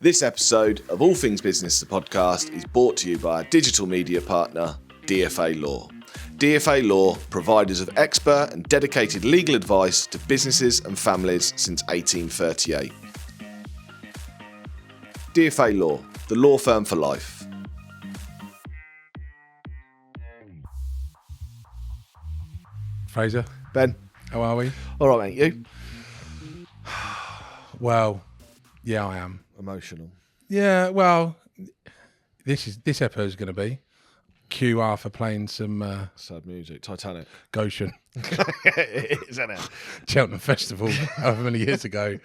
This episode of All Things Business, the podcast, is brought to you by our digital media partner, DFA Law. DFA Law, providers of expert and dedicated legal advice to businesses and families since 1838. DFA Law, the law firm for life. Frazer. Ben. How are we? All right, mate, you? Well, yeah, I am. Emotional. Yeah, well, this episode is going to be cue Arthur playing some Sad music. Titanic. Goshen. It is, isn't it? Cheltenham Festival however many years ago.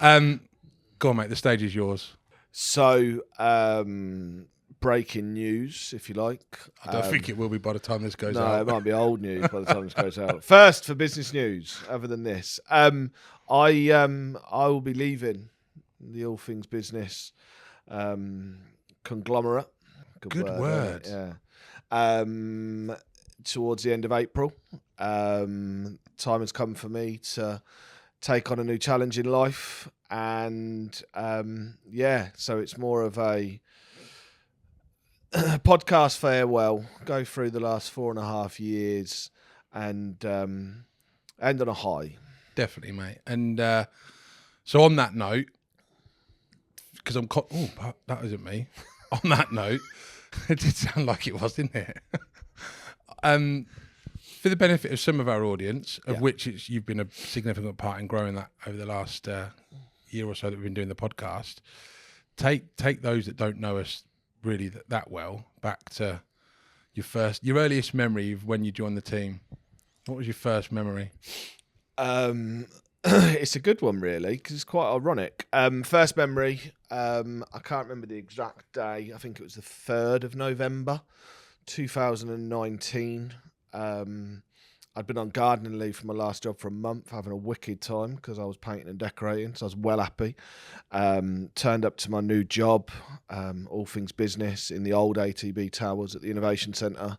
Go on, mate, the stage is yours. So, breaking news, if you like. I don't think it will be by the time this goes No, out. it might be old news by the time this goes out. First, for business news, other than this, I will be leaving the All Things Business conglomerate. Good word. Yeah. Towards the end of April. Time has come for me to take on a new challenge in life, and so it's more of a podcast farewell, go through the last 4.5 years and end on a high. Definitely, mate. And so on that note, because that wasn't me. On that note, it did sound like it was, didn't it? For the benefit of some of our audience, of which you've been a significant part in growing that over the last year or so that we've been doing the podcast, take those that don't know us really that well back to your earliest memory of when you joined the team. What was your first memory? It's a good one, really, because it's quite ironic. First memory, I can't remember the exact day. I think it was the 3rd of November, 2019. I'd been on gardening leave from my last job for a month, having a wicked time because I was painting and decorating, so I was well happy. Turned up to my new job, All Things Business, in the old ATB Towers at the Innovation Centre,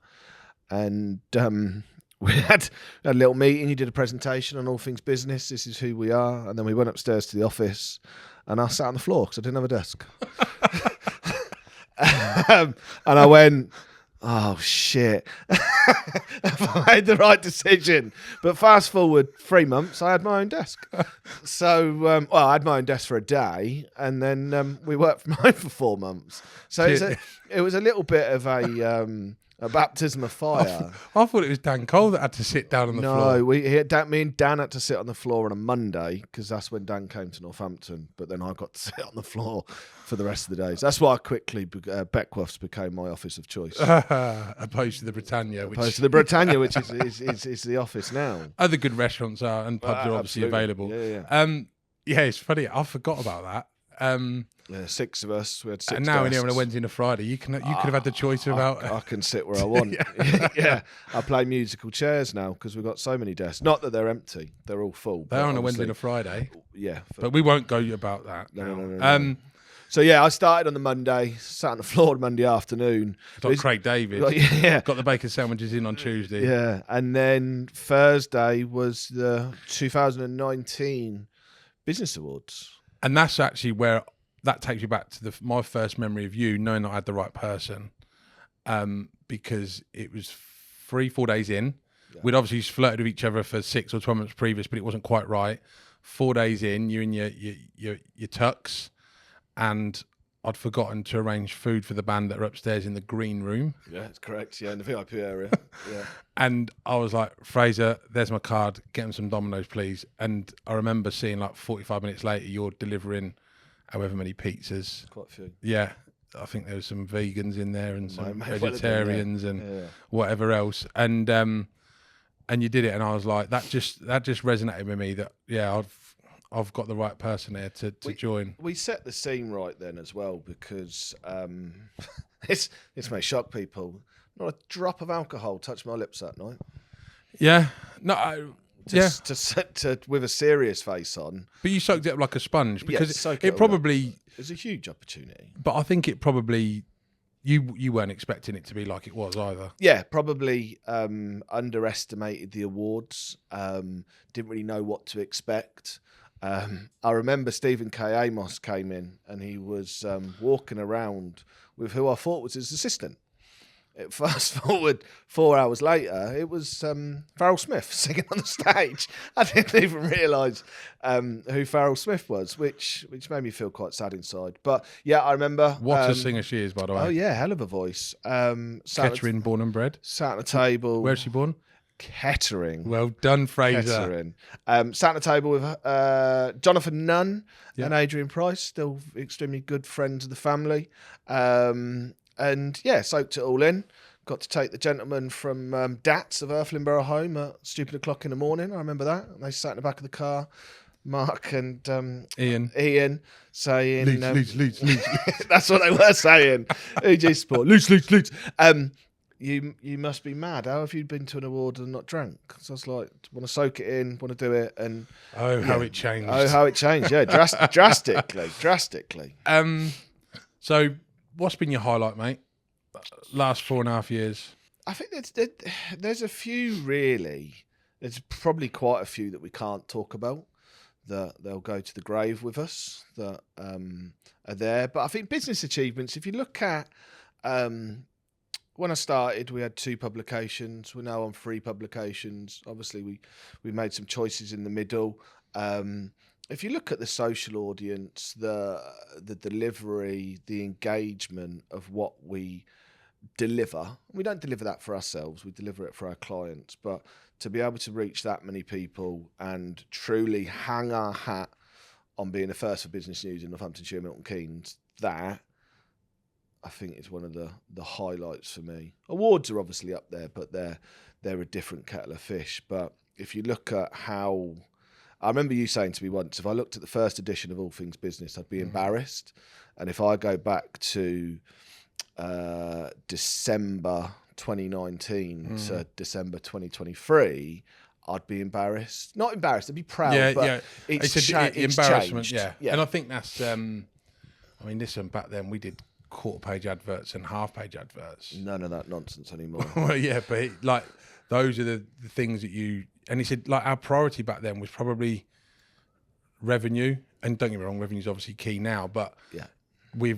and we had a little meeting. You did a presentation on All Things Business. This is who we are. And then we went upstairs to the office and I sat on the floor because I didn't have a desk. And I went, oh, shit. I made the right decision. But fast forward 3 months, I had my own desk. So, I had my own desk for a day and then we worked from home for 4 months. So it was a little bit of a baptism of fire. I thought it was Dan Cole that had to sit down on the floor. No, me and Dan had to sit on the floor on a Monday because that's when Dan came to Northampton. But then I got to sit on the floor for the rest of the days. That's why I quickly Beckwith's became my office of choice, opposed to the Britannia, which is the office now. Other good restaurants are and pubs are obviously available. Yeah. It's funny. I forgot about that. 6 of us. We had 6 and now desks. in here on a Wednesday and a Friday, you could have had the choice about. I can sit where I want. Yeah, I play musical chairs now because we've got so many desks. Not that they're empty; they're all full. They are on a Wednesday and a Friday. Yeah, but we won't go about that. No. So yeah, I started on the Monday, sat on the floor on Monday afternoon. Got Craig David. Got the bacon sandwiches in on Tuesday. Yeah, and then Thursday was the 2019 Business Awards, and that's actually where. That takes you back to my first memory of you, knowing that I had the right person, because it was 3-4 days in. Yeah. We'd obviously flirted with each other for 6 or 12 months previous, but it wasn't quite right. 4 days in, you and your tux, and I'd forgotten to arrange food for the band that are upstairs in the green room. Yeah, that's correct. Yeah, in the VIP area. Yeah. And I was like, Fraser, there's my card. Get him some Domino's, please. And I remember seeing 45 minutes later, you're delivering however many pizzas. Quite a few. Yeah. I think there was some vegans in there and some vegetarians and whatever else. And you did it, and I was like, that just resonated with me that I've got the right person here to join. We set the scene right then as well because this may shock people. Not a drop of alcohol touched my lips that night. Yeah. No. To with a serious face on. But you soaked it up like a sponge because it probably... It was a huge opportunity. But I think it probably... You weren't expecting it to be like it was either. Yeah, probably underestimated the awards. Didn't really know what to expect. I remember Stephen K. Amos came in and he was walking around with who I thought was his assistant. Fast forward 4 hours later, it was Farrell Smith singing on the stage. I didn't even realise who Farrell Smith was, which made me feel quite sad inside. But yeah, I remember. What a singer she is, by the way. Oh yeah, hell of a voice. Kettering, born and bred. Sat at the table. Where's she born? Kettering. Well done, Fraser. Kettering. Sat at the table with Jonathan Nunn and Adrian Price, still extremely good friends of the family. And yeah, soaked it all in. Got to take the gentleman from Dats of Earthlinborough home at stupid o'clock in the morning. I remember that. And they sat in the back of the car, Mark and Ian saying... Leeds. That's what they were saying. EG Sport. Leeds. You must be mad. How have you been to an award and not drank? So I was like, want to soak it in, want to do it. And how it changed. Yeah, drastically. So what's been your highlight, mate? Last 4.5 years? I think there's a few, really. There's probably quite a few that we can't talk about, that they'll go to the grave with us, that are there. But I think business achievements, if you look at... when I started, we had 2 publications. We're now on 3 publications. Obviously, we made some choices in the middle. If you look at the social audience, the delivery, the engagement of what we deliver, we don't deliver that for ourselves, we deliver it for our clients. But to be able to reach that many people and truly hang our hat on being the first for business news in Northamptonshire, Milton Keynes, that I think is one of the highlights for me. Awards are obviously up there, but they're a different kettle of fish. But if you look at how... I remember you saying to me once, if I looked at the first edition of All Things Business, I'd be embarrassed. And if I go back to December 2019 to December 2023, I'd be embarrassed. Not embarrassed, I'd be proud, but it's embarrassment, changed. Yeah. And I think that's... listen, back then we did quarter-page adverts and half-page adverts. None of that nonsense anymore. Well, yeah, but those are the things that you... And he said, our priority back then was probably revenue. And don't get me wrong, revenue is obviously key now, but we're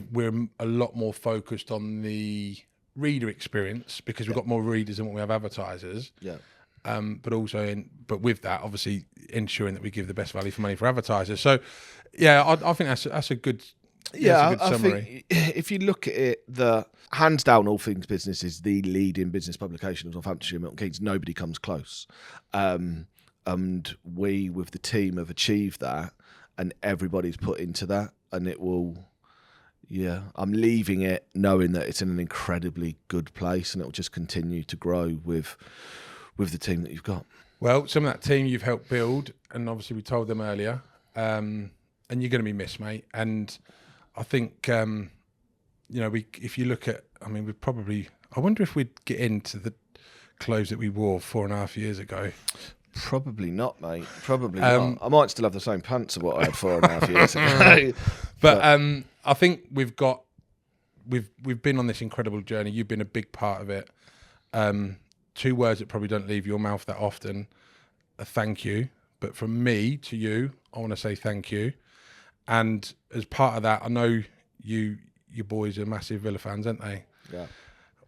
a lot more focused on the reader experience because we've got more readers than what we have advertisers. Yeah. But with that, obviously ensuring that we give the best value for money for advertisers. So, yeah, I think that's a good... Yeah, I think if you look at it, the hands down, All Things Business is the leading business publication of Northamptonshire, Milton Keynes. Nobody comes close. And we, with the team, have achieved that, and everybody's put into that, and it will... Yeah, I'm leaving it knowing that it's in an incredibly good place, and it will just continue to grow with the team that you've got. Well, some of that team you've helped build, and obviously we told them earlier, and you're going to be missed, mate. And I think, if you look at, we probably, I wonder if we'd get into the clothes that we wore 4.5 years ago. Probably not, mate. Probably not. I might still have the same pants of what I had 4.5 years ago. But I think we've been on this incredible journey. You've been a big part of it. 2 words that probably don't leave your mouth that often: a thank you. But from me to you, I want to say thank you. And as part of that, I know your boys are massive Villa fans, aren't they? Yeah.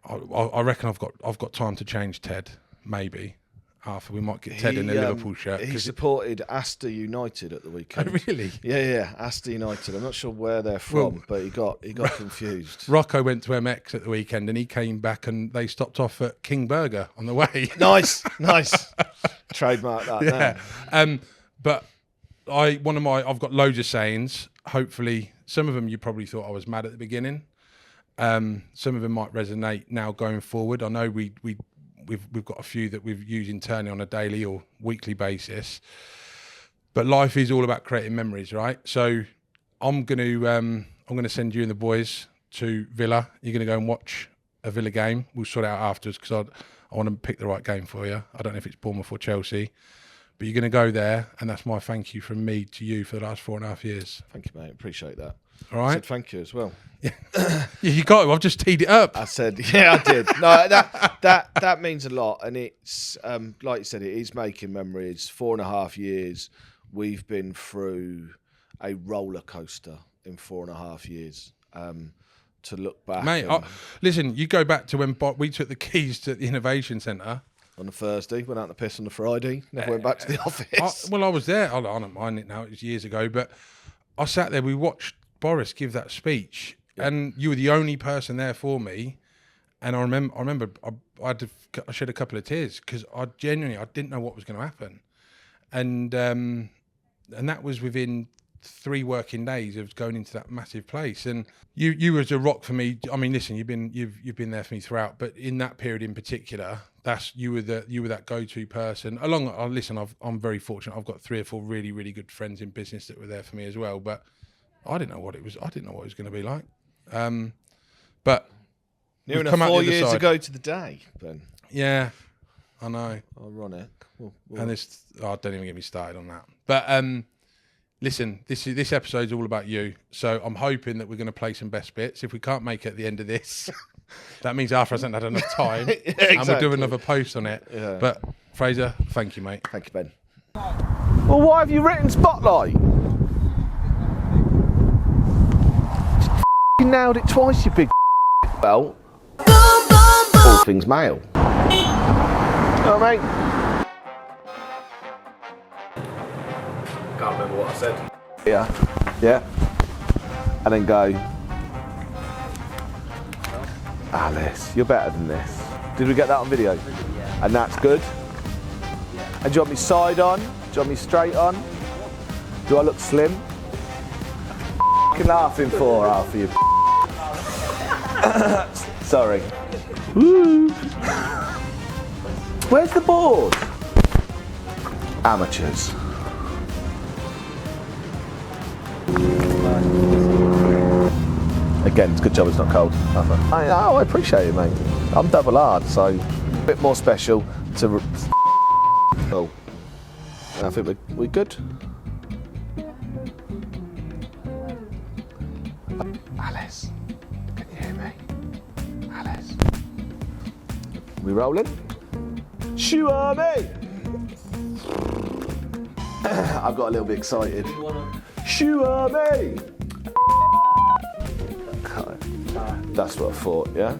I reckon I've got time to change Ted. Maybe Arthur, we might get Ted in a Liverpool shirt. He supported Astor United at the weekend. Oh, really? Yeah, Astor United. I'm not sure where they're from, but he got confused. Rocco went to MX at the weekend, and he came back, and they stopped off at King Burger on the way. Nice. Trademark that. Yeah. But I've got loads of sayings. Hopefully, some of them you probably thought I was mad at the beginning. Some of them might resonate now going forward. I know we've got a few that we've used internally on a daily or weekly basis. But life is all about creating memories, right? So I'm going to send you and the boys to Villa. You're going to go and watch a Villa game. We'll sort it out afterwards because I want to pick the right game for you. I don't know if it's Bournemouth or Chelsea. But you're going to go there, and that's my thank you from me to you for the last 4.5 years. Thank you, mate. Appreciate that. All right. I said thank you as well. Yeah, you got it. I've just teed it up. I said, yeah, I did. No, that means a lot, and it's like you said, it is making memories. 4.5 years we've been through a roller coaster in 4.5 years. To look back, mate. Listen, you go back to when we took the keys to the Innovation Centre on the Thursday, went out the piss on the Friday, never went back to the office. I was there. I don't mind it now. It was years ago, but I sat there. We watched Boris give that speech, and you were the only person there for me. And I remember I shed a couple of tears because I didn't know what was going to happen, and that was within 3 working days of going into that massive place. And you was a rock for me. I mean, listen, you've been there for me throughout, but in that period in particular, you were that go-to person. I'm very fortunate. I've got 3 or 4 really, really good friends in business that were there for me as well. But I didn't know what it was. I didn't know what it was going to be like. But near enough 4 years ago to the day, Ben. Yeah, I know. Ironic. And don't even get me started on that. But listen, this episode's all about you. So I'm hoping that we're going to play some best bits. If we can't make it at the end of this, that means Arthur hasn't had enough time. Exactly. And we'll do another post on it. Yeah. But Fraser, thank you, mate. Thank you, Ben. Well, why have you written Spotlight? You nailed it twice, you big well. All things male. Oh, mate. Can't remember what I said. Yeah. And then go, Alice, you're better than this. Did we get that on video? Yeah. And that's good? Yeah. And do you want me side on? Do you want me straight on? Do I look slim? What are you laughing for, Alfie? You Sorry. Woo. Where's the board? Amateurs. Again, it's a good job it's not cold. I appreciate it, mate. I'm double hard, so a bit more special to. Oh, I think we're good. Alice, can you hear me? Alice, we rolling? Sure, mate. I got a little bit excited. Sure, mate. That's what I thought, yeah?